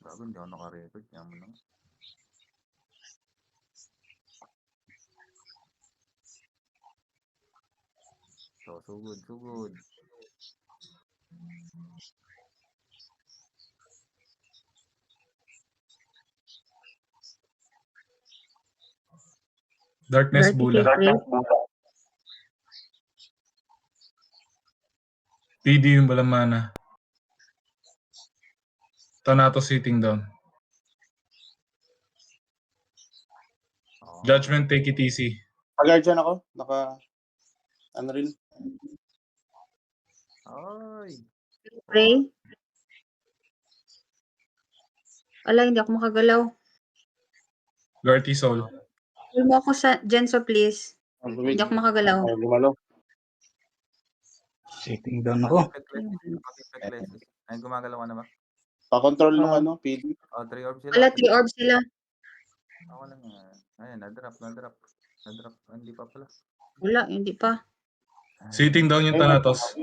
Gago, hindi ako naka-record. Kaya mo naman. So good, so good. Darkness Bula. TD yung walang mana. Thanatos sitting down. Judgment, take it easy. Pag-guardian ako. Ano rin. Ay. Pray. Ala, hindi ako makagalaw. Garty Soul. Pull mo ako sa Genso, please. Hindi ako makagalaw. Ay, gumalaw. Sitting down ako. Ay, gumagalaw ka na ba? Pa-control nung ano, PD. 3 orbs sila. Wala, 3 orbs sila. Ako lang yan. Ayan, na-drop. Hindi pa pala. Wala, hindi pa. Sitting down yung Thanatos.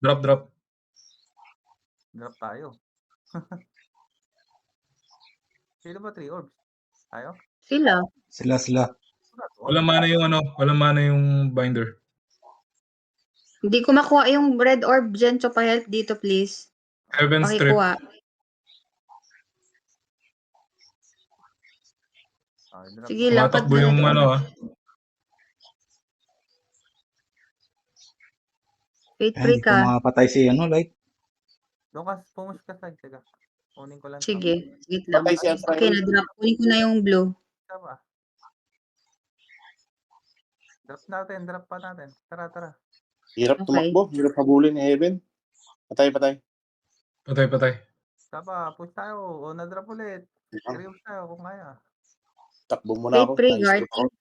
Drop. Drop tayo. Sino ba 3 orbs? Tayo? Sila. Walang mana yung binder. Hindi ko makuha yung red orb, Genso, pa-help dito, please. Heaven Strip. Pakikuha. Sige, lakad Matakbo na. yung Wait, Hindi pray ko ka. makapatay si Light. Doon ka, pumush ka side. Teka. Kunin ko lang. Sige, wait lang. Patay si Afra. Okay, na-drop. Kunin ko na yung blue. Tama. Drop pa natin. Tara. Hirap tumakbo. Hirap habulin ni Heaven. Patay. Patay. Tama, push tayo. O, na-drop ulit. Serious tayo kung kaya. Takbo muna ako. Pray, Nice. guard.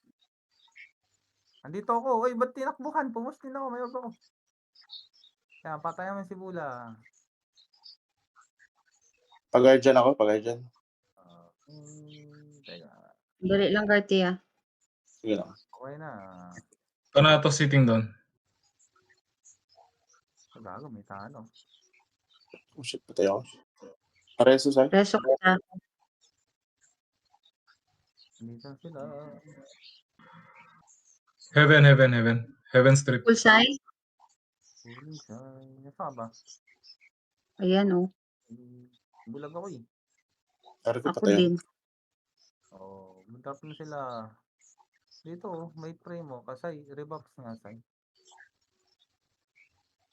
Andito ako. Uy, ba't tinakbuhan? Pumush din ako. May orb ako. Kaya, patayan mo si Bula. Pag-guardian ako. Teka. Dali lang, Gartia. Sige lang. Okay na. Thanatos sitting down. Gago, may tano. Oh shit, patay ako. Pareso sa'yo. Reso ka. Dito sila. Heaven Strip. Full size? Nasaan ba? Ayan, oh. Bulag ako eh. Tara ko Ako patay. din. Mag-drop na sila. Dito, may pray mo. Kasi rebuffs nga sa'yo.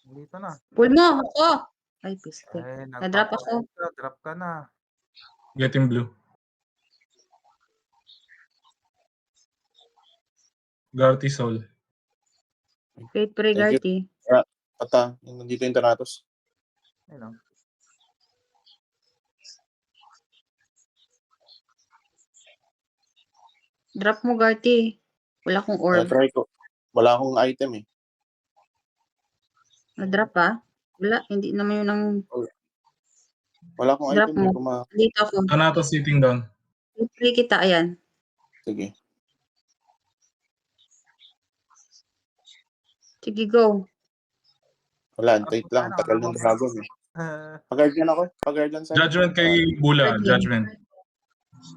Dito na. Pull mo ako. Ay, piste. Eh, Na-drop ako. Drop ka na. Getting blue. Garty Soul. Wait, pray, Thank Garty. Nandito yung Thanatos. Ayun. Drop mo, Garty. Wala akong orb. Try ko. Wala akong item eh. Na-drop pa? Wala, hindi naman yun ang... Wala akong Drop item. mo. Dito ako. Thanatos sitting down. Play kita, ayan. Sige. Sige, go. Wala, antate lang. Tagal ng dragon eh. Pag-guardian ako. Pag-guardian sa'yo. Judgment kay Bula. Judgment.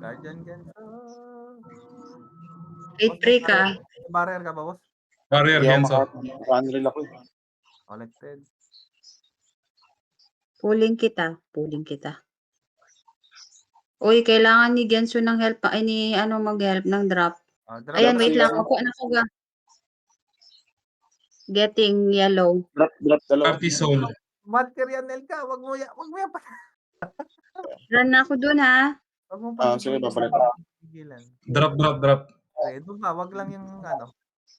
Guardian Genso. Wait, pray ka. Barrier ka ba, boss? Barrier Genso. Unreal ako eh. Collected. Pulling kita. Uy, kailangan ni Genso ng help. Ay, mag-help ng drop. Ayan, wait lang. Ako na ko ga. Getting yellow. Drop dalawa. Garty Soul. Valkyrian ka. Wag mo yan pa. Run na ako dun, ha? Wag mo pa. Sige, babalik. Drop. Eh, doon ba? Wag lang yung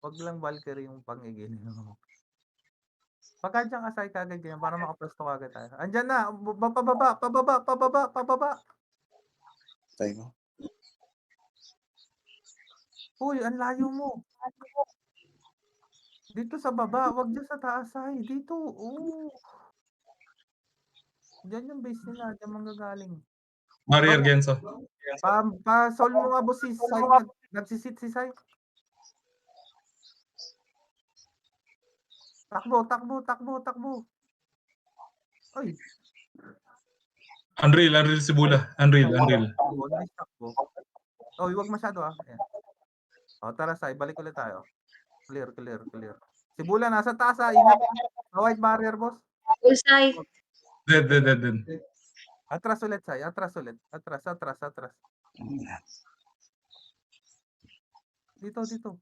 wag lang Valkyrie yung pang-igil. Pagka dyan ka side kagad ganyan para makapresto kagad tayo. Andyan na. Pababa. Tayo mo. Uy, ang layo mo. Dito sa baba. Wag dyan sa taas ay. Dito. Diyan yung base nila. Diyan manggagaling. Barrier Genso. Pa-solve mo nga boss si Sai. Nagsisit si Sai. Takbo, takbo, takbo, takbo. Uy, Unreal si Bula. Unreal. takbo, nice takbo. Uy, wag masyado Ayan. Tara, Sai, balik ulit tayo. Clear. Si Bula nasa taas ingat sa white barrier, boss. Bullseye. Dead. Atras ulit, Sai, atras ulit. Atras. Dito.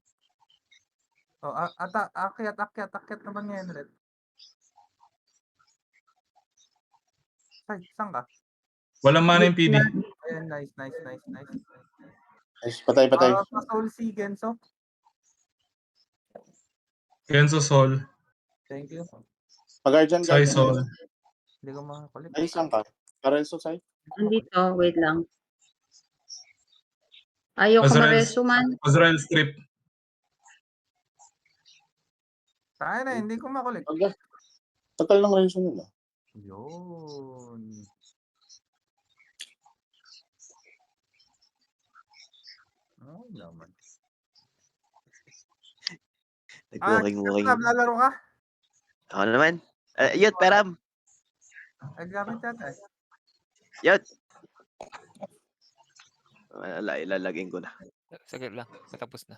Akyat naman ngayon ulit. Sai, saan ka? Walang mana yung PD. Ayan, nice. Nice, patay. Pa-soul si Genso. Genso Sol. Thank you. Pag-guardian, Sai guardian. Sol. Hindi ko makakulit. Ay, saan ka? Pareso, Sai? Andito, wait lang. Ayoko mareso man. Azrael strip. Tayo na, hindi ko makulit. Tagal ng reso nila. Yun. Naman. Nag-walking. Lalaro ka? Ako naman. Yun, Peram. Gamit yata eh. Yun. Wala, ilalagin ko na. Saglit lang, patapos na.